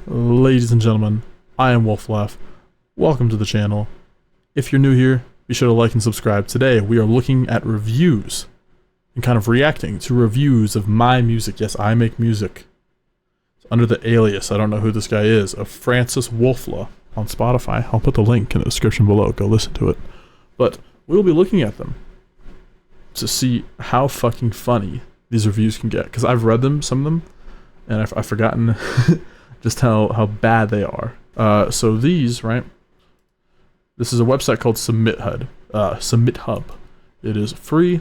Ladies and gentlemen, I am WolfLaugh. Welcome to the channel. If you're new here, be sure to like and subscribe. Today we are looking at reviews and kind of reacting to reviews of my music. Yes, I make music. It's under the alias, I don't know who this guy is, of Francis WolfLaugh on Spotify. I'll put the link in the description below, go listen to it. But we'll be looking at them to see how fucking funny these reviews can get. Because I've read them, some of them, and I've forgotten just how bad they are. So these, right? This is a website called SubmitHub. SubmitHub. It is free.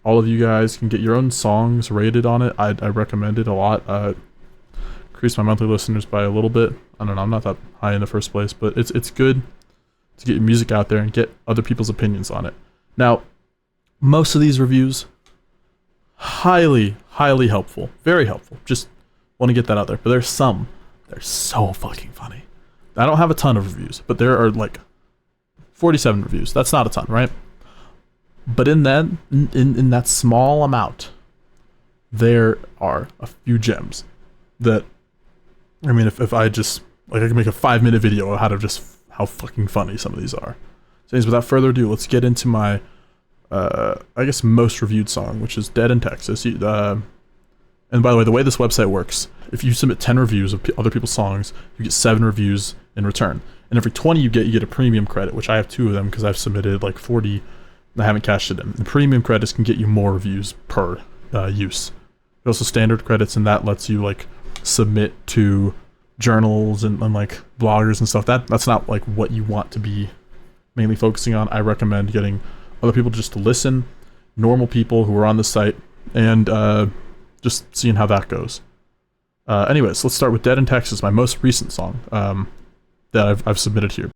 All of you guys can get your own songs rated on it. I recommend it a lot. Increased my monthly listeners by a little bit. I don't know, I'm not that high in the first place, but it's good to get your music out there and get other people's opinions on it. Now, most of these reviews, highly helpful. Very helpful. Just want to get that out there. But there's some. They're so fucking funny. I don't have a ton of reviews, but there are like 47 reviews. That's not a ton, right? But in that small amount, there are a few gems that, I mean, if I just, like, I can make a 5-minute video of how fucking funny some of these are. So without further ado, let's get into my, I guess, most reviewed song, which is Dead in Texas. And by the way this website works, if you submit 10 reviews of other people's songs, you get 7 reviews in return. And every 20 you get a premium credit, which I have 2 of them because I've submitted like 40 and I haven't cashed it in. The premium credits can get you more reviews per use. There's also standard credits, and that lets you like submit to journals and like bloggers and stuff. That's not like what you want to be mainly focusing on. I recommend getting other people just to listen, normal people who are on the site, and just seeing how that goes. Anyways, let's start with Dead in Texas, my most recent song that I've submitted here.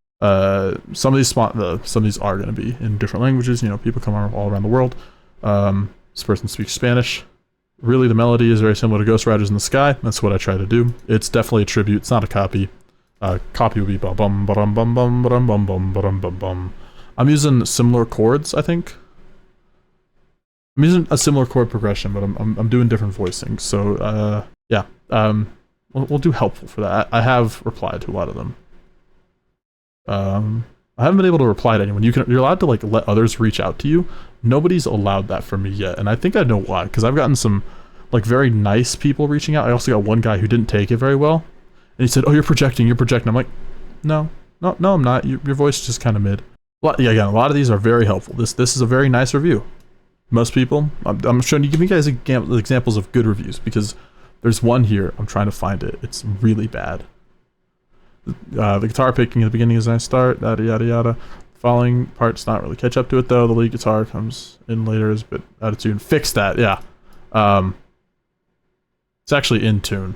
Some of these are going to be in different languages. You know, people come all around the world. This person speaks Spanish. Really, the melody is very similar to Ghost Riders in the Sky. That's what I try to do. It's definitely a tribute. It's not a copy. Copy would be bum bum bum bum bum bum bum bum bum bum bum. I'm using similar chords, I think. I'm using a similar chord progression, but I'm doing different voicing. So yeah, we'll do helpful for that. I have replied to a lot of them. I haven't been able to reply to anyone. You're allowed to like let others reach out to you. Nobody's allowed that for me yet, and I think I know why. Because I've gotten some like very nice people reaching out. I also got one guy who didn't take it very well, and he said, "Oh, you're projecting." I'm like, no, I'm not. Your voice is just kind of mid. Yeah, again, a lot of these are very helpful. This is a very nice giving you guys examples of good reviews, because there's one here. I'm trying to find it. It's really bad. The guitar picking at the beginning is a nice start. Yada yada yada. The following parts not really catch up to it though. The lead guitar comes in later, is a bit out of tune. Fix that. Yeah. It's actually in tune,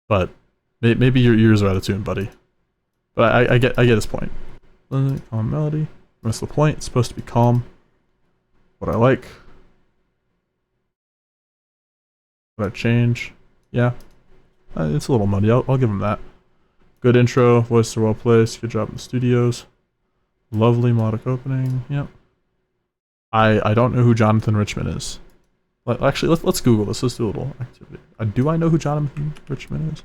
but maybe your ears are out of tune, buddy. But I get his point. Calm melody. That's the point. It's supposed to be calm. What I like. What I change. Yeah. It's a little muddy. I'll give him that. Good intro. Voices are well placed. Good job in the studios. Lovely melodic opening. Yep. I don't know who Jonathan Richman is. Actually, let's Google this. Let's do a little activity. Do I know who Jonathan Richman is?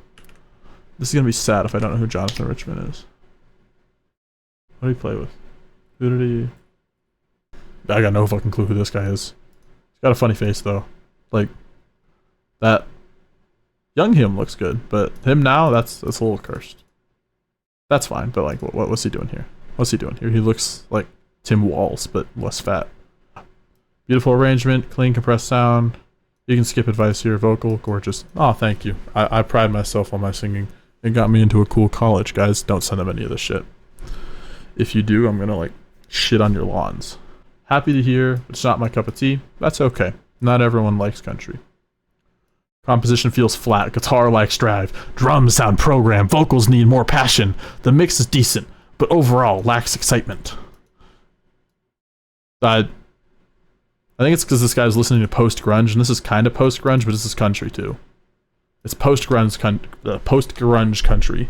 This is gonna be sad if I don't know who Jonathan Richman is. What did he play with? Who did he... I got no fucking clue who this guy is. He's got a funny face though. Like, that young him looks good, but him now, that's a little cursed. That's fine, but like, what's he doing here? What's he doing here? He looks like Tim Walz, but less fat. Beautiful arrangement, clean compressed sound. You can skip advice here. Vocal, gorgeous. Oh, thank you. I pride myself on my singing. It got me into a cool college, guys. Don't send them any of this shit. If you do, I'm gonna like shit on your lawns. Happy to hear. It's not my cup of tea. That's okay. Not everyone likes country. Composition feels flat. Guitar lacks drive. Drums sound programmed. Vocals need more passion. The mix is decent, but overall lacks excitement. I think it's because this guy was listening to post-grunge, and this is kind of post-grunge, but this is country too. It's post-grunge country.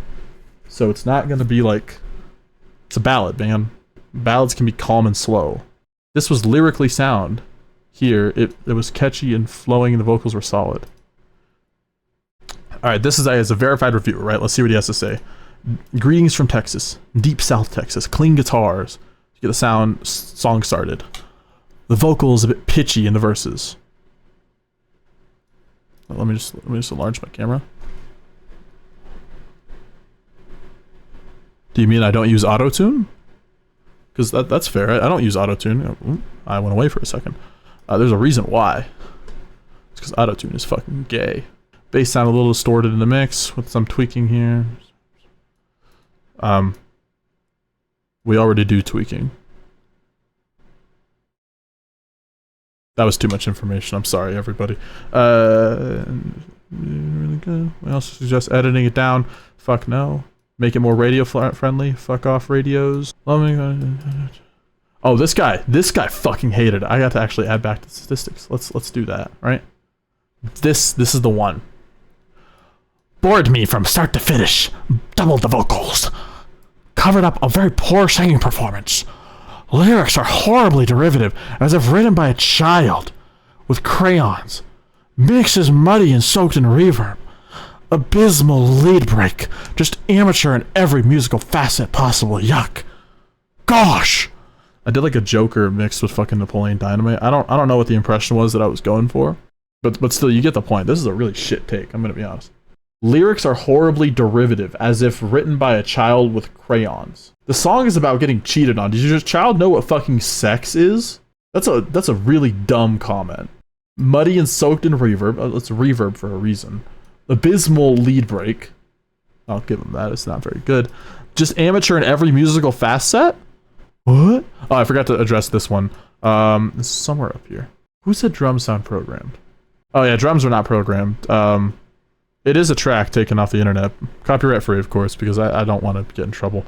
So it's not going to be like... It's a ballad, man. Ballads can be calm and slow. This was lyrically sound. Here, it was catchy and flowing, and the vocals were solid. All right, this is a verified review, right? Let's see what he has to say. Greetings from Texas, deep South Texas. Clean guitars to get the song started. The vocal is a bit pitchy in the verses. Let me just enlarge my camera. Do you mean I don't use auto-tune? Because that's fair. I don't use auto-tune. I went away for a second. There's a reason why. It's because auto-tune is fucking gay. Bass sound a little distorted in the mix with some tweaking here. We already do tweaking. That was too much information. I'm sorry, everybody. Really good. I also suggest editing it down. Fuck no. Make it more radio friendly. Fuck off radios. Oh, this guy fucking hated it. I got to actually add back the statistics. Let's do that, right? This is the one. Bored me from start to finish. Doubled the vocals. Covered up a very poor singing performance. Lyrics are horribly derivative, as if written by a child with crayons. Mix is muddy and soaked in reverb. Abysmal lead break. Just amateur in every musical facet possible. Yuck. Gosh. I did like a Joker mixed with fucking Napoleon Dynamite. I don't know what the impression was that I was going for, but still, you get the point. This is a really shit take. I'm gonna be honest. Lyrics are horribly derivative, as if written by a child with crayons. The song is about getting cheated on. Did your child know what fucking sex is? That's a really dumb comment. Muddy and soaked in reverb. It's reverb for a reason. Abysmal lead break. I'll give him that. It's not very good. Just amateur in every musical facet? What? Oh, I forgot to address this one. It's somewhere up here. Who said drums sound programmed? Oh yeah, drums are not programmed. It is a track taken off the internet. Copyright free, of course, because I don't want to get in trouble.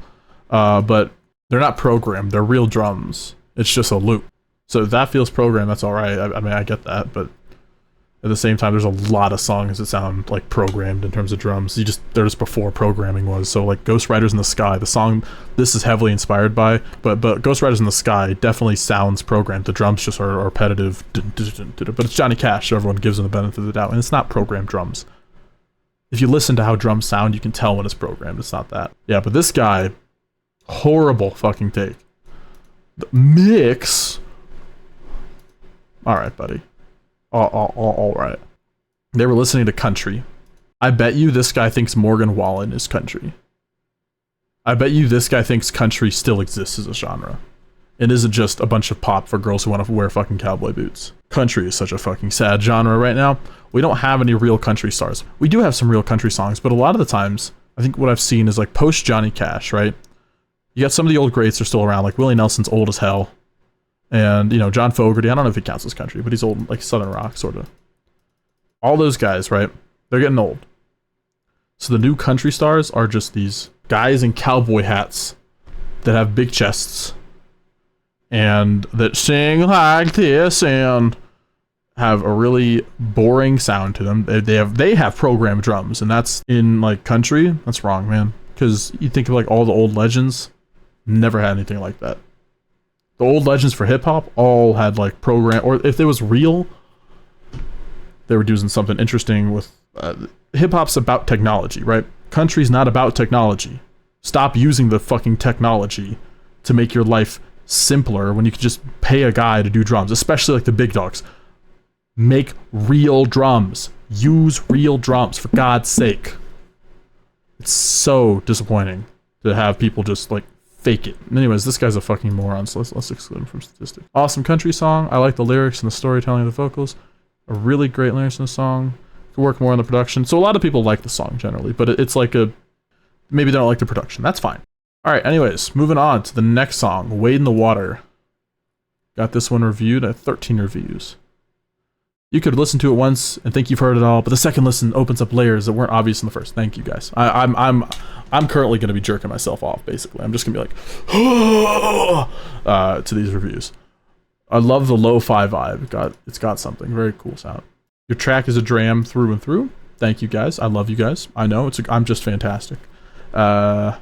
But they're not programmed. They're real drums. It's just a loop. So if that feels programmed, that's alright. I mean, I get that, but at the same time, there's a lot of songs that sound like programmed in terms of drums. They're just before programming was. So like Ghost Riders in the Sky, the song this is heavily inspired by, but Ghost Riders in the Sky definitely sounds programmed. The drums just are repetitive, but it's Johnny Cash, so everyone gives him the benefit of the doubt, and it's not programmed drums. If you listen to how drums sound, you can tell when it's programmed. It's not that. Yeah, but this guy, horrible fucking take. The mix. All right, buddy. All right. They were listening to country. I bet you this guy thinks Morgan Wallen is country. I bet you this guy thinks country still exists as a genre. It isn't just a bunch of pop for girls who want to wear fucking cowboy boots. Country is such a fucking sad genre right now. We don't have any real country stars. We do have some real country songs, but a lot of the times, I think what I've seen is like post Johnny Cash, right? You got some of the old greats are still around, like Willie Nelson's old as hell. And, you know, John Fogerty, I don't know if he counts as country, but he's old, like Southern rock, sort of. All those guys, right? They're getting old. So the new country stars are just these guys in cowboy hats that have big chests and that sing like this and have a really boring sound to them. They have programmed drums, and that's in like country. That's wrong, man. Because you think of like all the old legends, never had anything like that. The old legends for hip hop all had like program, or if it was real, they were doing something interesting with hip hop's about technology, right? Country's not about technology. Stop using the fucking technology to make your life simpler when you can just pay a guy to do drums, especially like the big dogs. Make real drums. Use real drums, for God's sake. It's so disappointing to have people just like fake it. Anyways, this guy's a fucking moron, so let's exclude him from statistics. Awesome country song. I like the lyrics and the storytelling of the vocals. A really great lyrics in the song. Could work more on the production. So a lot of people like the song generally, but it's like maybe they don't like the production. That's fine. Alright, anyways, moving on to the next song, Wade in the Water. Got this one reviewed at 13 reviews. You could listen to it once and think you've heard it all, but the second listen opens up layers that weren't obvious in the first. Thank you guys. I'm currently going to be jerking myself off, basically. I'm just going to be like, to these reviews. I love the lo-fi vibe. It's got something. Very cool sound. Your track is a dram through and through. Thank you guys. I love you guys. I know, I'm just fantastic. I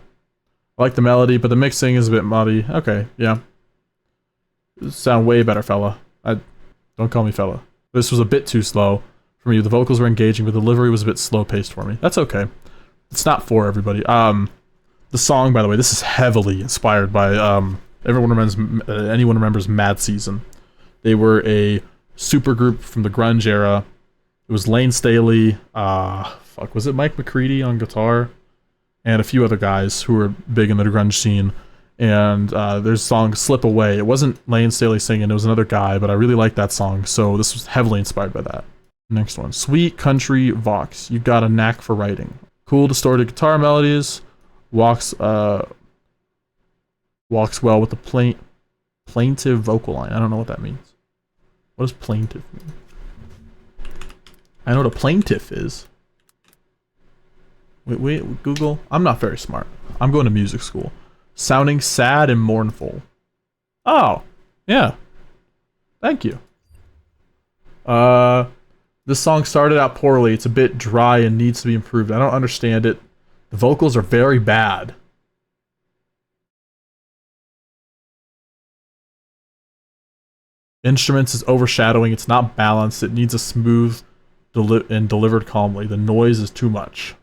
like the melody, but the mixing is a bit muddy. Okay, yeah. Sound way better, fella. Don't call me fella. This was a bit too slow. for me. The vocals were engaging, but the delivery was a bit slow paced for me. That's okay. It's not for everybody. The song, by the way, this is heavily inspired by anyone remembers Mad Season. They were a super group from the grunge era. It was Lane Staley, was it Mike McCready on guitar, and a few other guys who were big in the grunge scene. And there's a song "Slip Away." It wasn't Lane Staley singing; it was another guy, but I really liked that song, so this was heavily inspired by that. Next one, "Sweet Country Vox." You've got a knack for writing. Cool distorted guitar melodies. Walks well with the plaintive vocal line. I don't know what that means. What does plaintive mean? I know what a plaintiff is. Wait, Google. I'm not very smart. I'm going to music school. Sounding sad and mournful. Oh, yeah. Thank you. This song started out poorly. It's a bit dry and needs to be improved. I don't understand it. The vocals are very bad. Instruments is overshadowing. It's not balanced. It needs a smooth and delivered calmly. The noise is too much.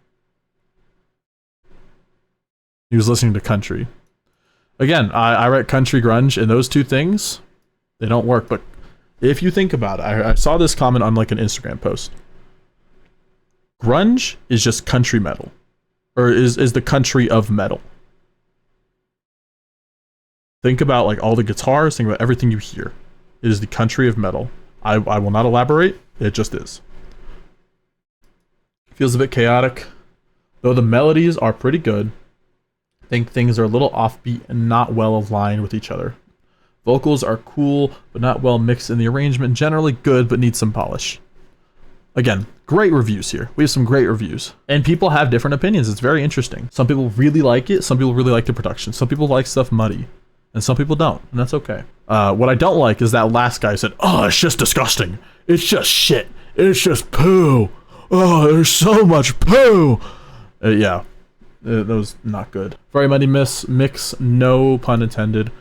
He was listening to country. Again, I write country grunge, and those two things, they don't work. But if you think about it, I saw this comment on like an Instagram post. Grunge is just country metal. Or is the country of metal. Think about like all the guitars, think about everything you hear. It is the country of metal. I will not elaborate, it just is. Feels a bit chaotic. Though the melodies are pretty good, I think things are a little offbeat and not well aligned with each other. Vocals are cool, but not well mixed in the arrangement. Generally good, but needs some polish. Again, great reviews here. We have some great reviews. And people have different opinions. It's very interesting. Some people really like it. Some people really like the production. Some people like stuff muddy. And some people don't. And that's okay. What I don't like is that last guy said, "Oh, it's just disgusting. It's just shit. It's just poo. Oh, there's so much poo." Yeah. That was not good. Very muddy mix, no pun intended.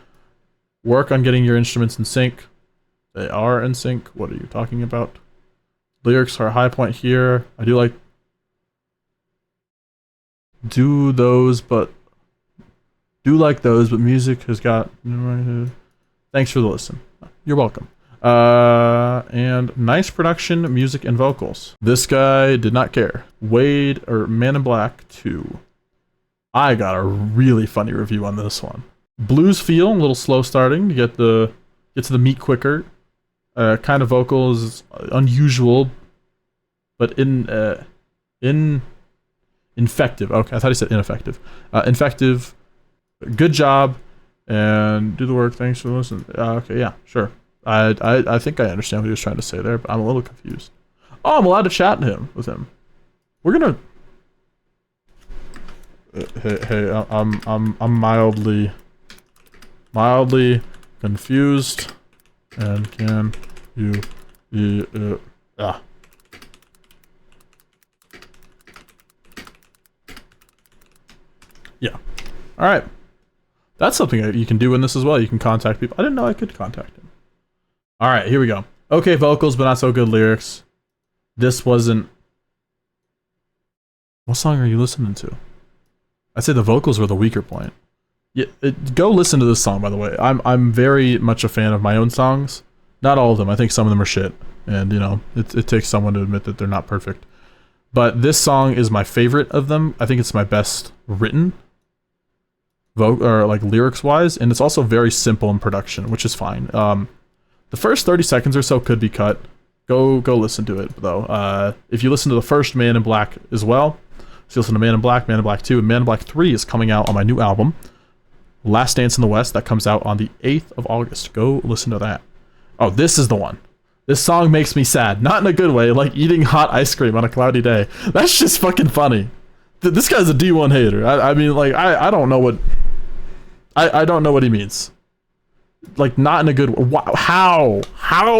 Work on getting your instruments in sync. They are in sync. What are you talking about? Lyrics are a high point here. I do like those, but music has got. Thanks for the listen. You're welcome. And nice production, music, and vocals. This guy did not care. Wade or Man in Black 2. I got a really funny review on this one. Blues feel, a little slow starting to get to the meat quicker. Kind of vocals unusual, but infective. Okay, I thought he said ineffective. Infective. Good job, and do the work. Thanks for listening. Okay, yeah, sure. I think I understand what he was trying to say there, but I'm a little confused. Oh, I'm allowed to chat with him. We're gonna. Hey, I'm mildly confused, and can you yeah. All right. That's something that you can do in this as well. You can contact people. I didn't know I could contact him. All right, here we go. Okay, vocals, but not so good lyrics. This wasn't. What song are you listening to? I'd say the vocals were the weaker point. Yeah, go listen to this song, by the way. I'm very much a fan of my own songs. Not all of them. I think some of them are shit, and you know, it takes someone to admit that they're not perfect. But this song is my favorite of them. I think it's my best written. Like lyrics wise, and it's also very simple in production, which is fine. The first 30 seconds or so could be cut. Go listen to it though. If you listen to the first Man in Black as well, so you listen to Man in Black 2, and Man in Black 3 is coming out on my new album, Last Dance in the West, that comes out on the 8th of August. Go listen to that. Oh, this is the one. This song makes me sad, not in a good way, like eating hot ice cream on a cloudy day. That's just fucking funny. This guy's a D1 hater. I mean, like, I don't know what. I don't know what he means. Like, not in a good way. How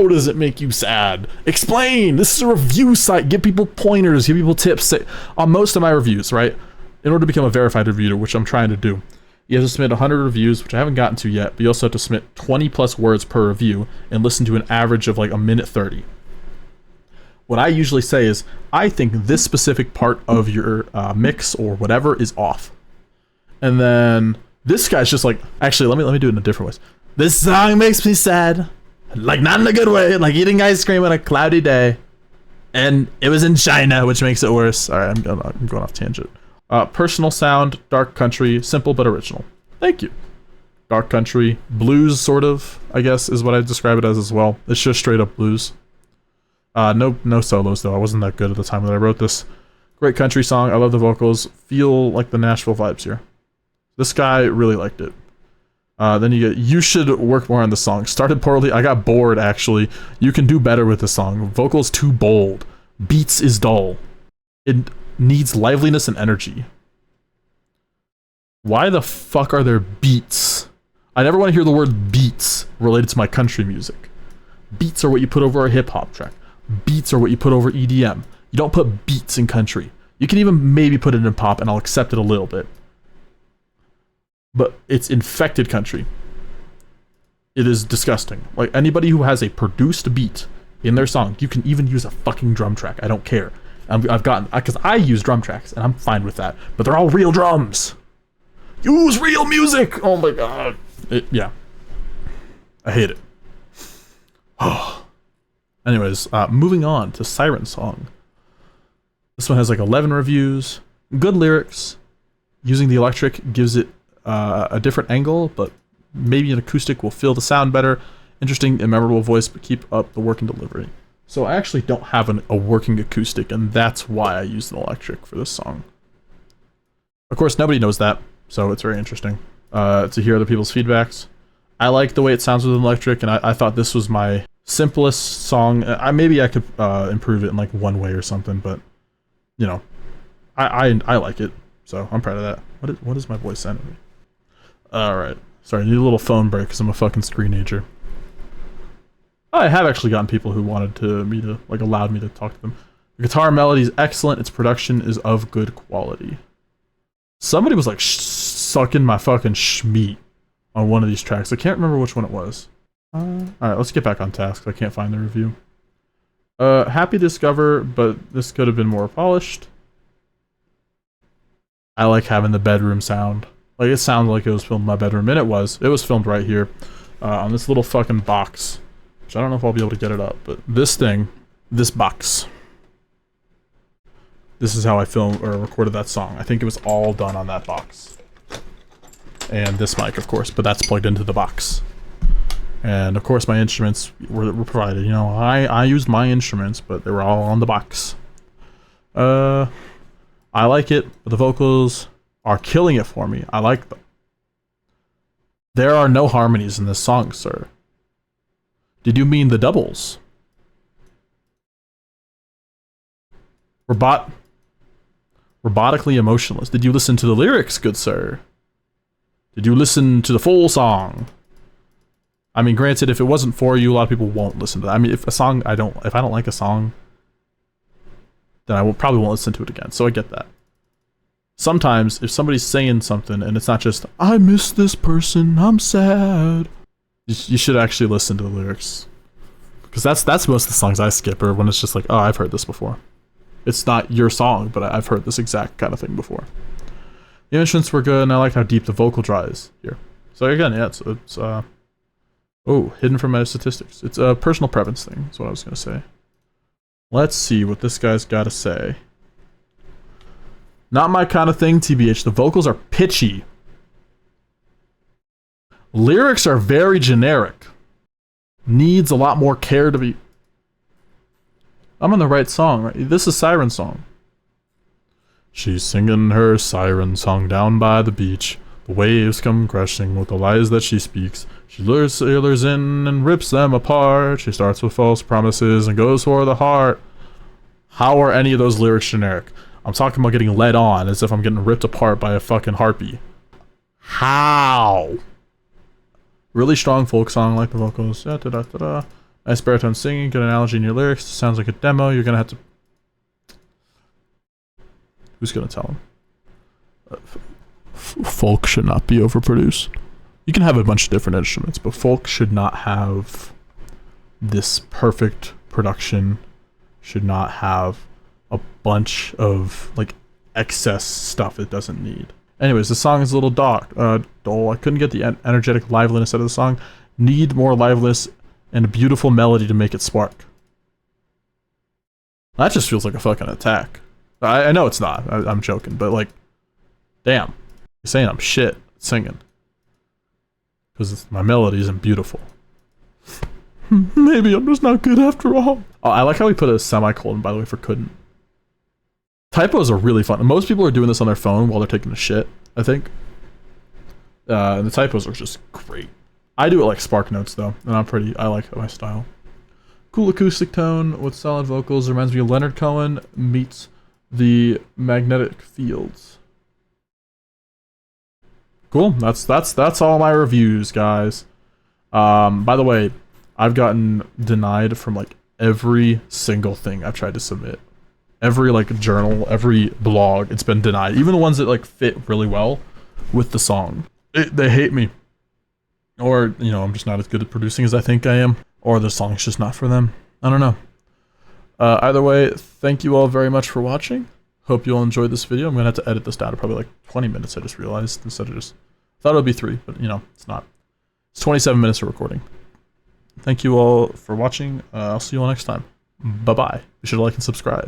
does it make you sad? Explain. This is a review site. Give people pointers. Give people tips. On most of my reviews, right? In order to become a verified reviewer, which I'm trying to do, you have to submit 100 reviews, which I haven't gotten to yet, but you also have to submit 20 plus words per review and listen to an average of like a minute 30. what I usually say is, I think this specific part of your mix or whatever is off. And then this guy's just like, actually, let me do it in a different way. This song makes me sad, like not in a good way, like eating ice cream on a cloudy day. And it was in China, which makes it worse. All right, I'm going off tangent. Personal sound, dark country, simple but original. Thank you. Dark country, blues sort of, I guess, is what I describe it as well. It's just straight up blues. No solos though. I wasn't that good at the time that I wrote this. Great country song. I love the vocals. Feel like the Nashville vibes here. This guy really liked it. Then you get, you should work more on the song. Started poorly. I got bored actually. You can do better with the song. Vocals too bold. Beats is dull. It needs liveliness and energy. Why the fuck are there beats? I never want to hear the word beats related to my country music. Beats are what you put over a hip hop track. Beats are what you put over EDM. You don't put beats in country. You can even maybe put it in pop and I'll accept it a little bit. But it's infected country. It is disgusting. Like anybody who has a produced beat in their song, you can even use a fucking drum track. I don't care. I've gotten, because I use drum tracks and I'm fine with that. But they're all real drums. Use real music. Oh my god. Yeah. I hate it. Anyways, moving on to Siren Song. This one has like 11 reviews. Good lyrics. Using the electric gives it a different angle, but maybe an acoustic will fill the sound better. Interesting and memorable voice, but keep up the work and delivery. So I actually don't have a working acoustic, and that's why I used an electric for this song. Of course, nobody knows that, so it's very interesting to hear other people's feedbacks. I like the way it sounds with an electric, and I thought this was my simplest song. Maybe I could improve it in like one way or something, but you know, I like it, so I'm proud of that. What is my voice sending me? All right, sorry, I need a little phone break because I'm a fucking screenager. I have actually gotten people who wanted me to allowed me to talk to them. The guitar melody is excellent. Its production is of good quality. Somebody was like sucking my fucking schmeat on one of these tracks. I can't remember which one it was. Alright, let's get back on task. I can't find the review. Happy to discover, but this could have been more polished. I like having the bedroom sound. Like, it sounded like it was filmed in my bedroom, and it was. It was filmed right here, on this little fucking box. Which I don't know if I'll be able to get it up, but this thing, this box. This is how I filmed or recorded that song. I think it was all done on that box. And this mic, of course, but that's plugged into the box. And of course my instruments were provided. You know, I used my instruments, but they were all on the box. I like it, but the vocals are killing it for me. I like them. There are no harmonies in this song, sir. Did you mean the doubles? Robotically emotionless. Did you listen to the lyrics, good sir? Did you listen to the full song? I mean, granted, if it wasn't for you, a lot of people won't listen to that. I mean, if I don't like a song, then I probably won't listen to it again. So I get that. Sometimes, if somebody's saying something and it's not just, I miss this person, I'm sad, you should actually listen to the lyrics. Because that's most of the songs I skip, or when it's just like, oh, I've heard this before. It's not your song, but I've heard this exact kind of thing before. The instruments were good, and I like how deep the vocal draw is here. So again, yeah, it's oh, hidden from my statistics. It's a personal preference thing, is what I was going to say. Let's see what this guy's got to say. Not my kind of thing, TBH. The vocals are pitchy. Lyrics are very generic. Needs a lot more care to be... I'm on the right song, right? This is Siren Song. She's singing her siren song down by the beach. The waves come crashing with the lies that she speaks. She lures sailors in and rips them apart. She starts with false promises and goes for the heart. How are any of those lyrics generic? I'm talking about getting led on as if I'm getting ripped apart by a fucking harpy. How? Really strong folk song, like the vocals. Da, da, da, da, da. Nice baritone singing, good analogy in your lyrics. Sounds like a demo. You're gonna have to... Who's gonna tell him? Folk should not be overproduced. You can have a bunch of different instruments, but folk should not have this perfect production. should not have a bunch of like excess stuff it doesn't need. Anyways, the song is a little dull. I couldn't get the energetic liveliness out of the song. Need more liveliness and a beautiful melody to make it spark. That just feels like a fucking attack. I know it's not. I'm joking, but like, damn. You're saying I'm shit at singing. Because my melody isn't beautiful. Maybe I'm just not good after all. Oh, I like how we put a semicolon, by the way, for couldn't. Typos are really fun. Most people are doing this on their phone while they're taking a shit, I think. And the typos are just great. I do it like Spark Notes, though, and I like my style. Cool acoustic tone with solid vocals. Reminds me of Leonard Cohen meets the Magnetic Fields. Cool. That's all my reviews, guys. By the way, I've gotten denied from like every single thing I've tried to submit. Every like journal, every blog, it's been denied. Even the ones that like fit really well with the song. They hate me. Or, you know, I'm just not as good at producing as I think I am. Or the song's just not for them. I don't know. Either way, thank you all very much for watching. Hope you all enjoyed this video. I'm gonna have to edit this down to probably like 20 minutes, I just realized, instead of just... Thought it would be 3, but you know, it's not. It's 27 minutes of recording. Thank you all for watching. I'll see you all next time. Bye-bye. Be sure to like and subscribe.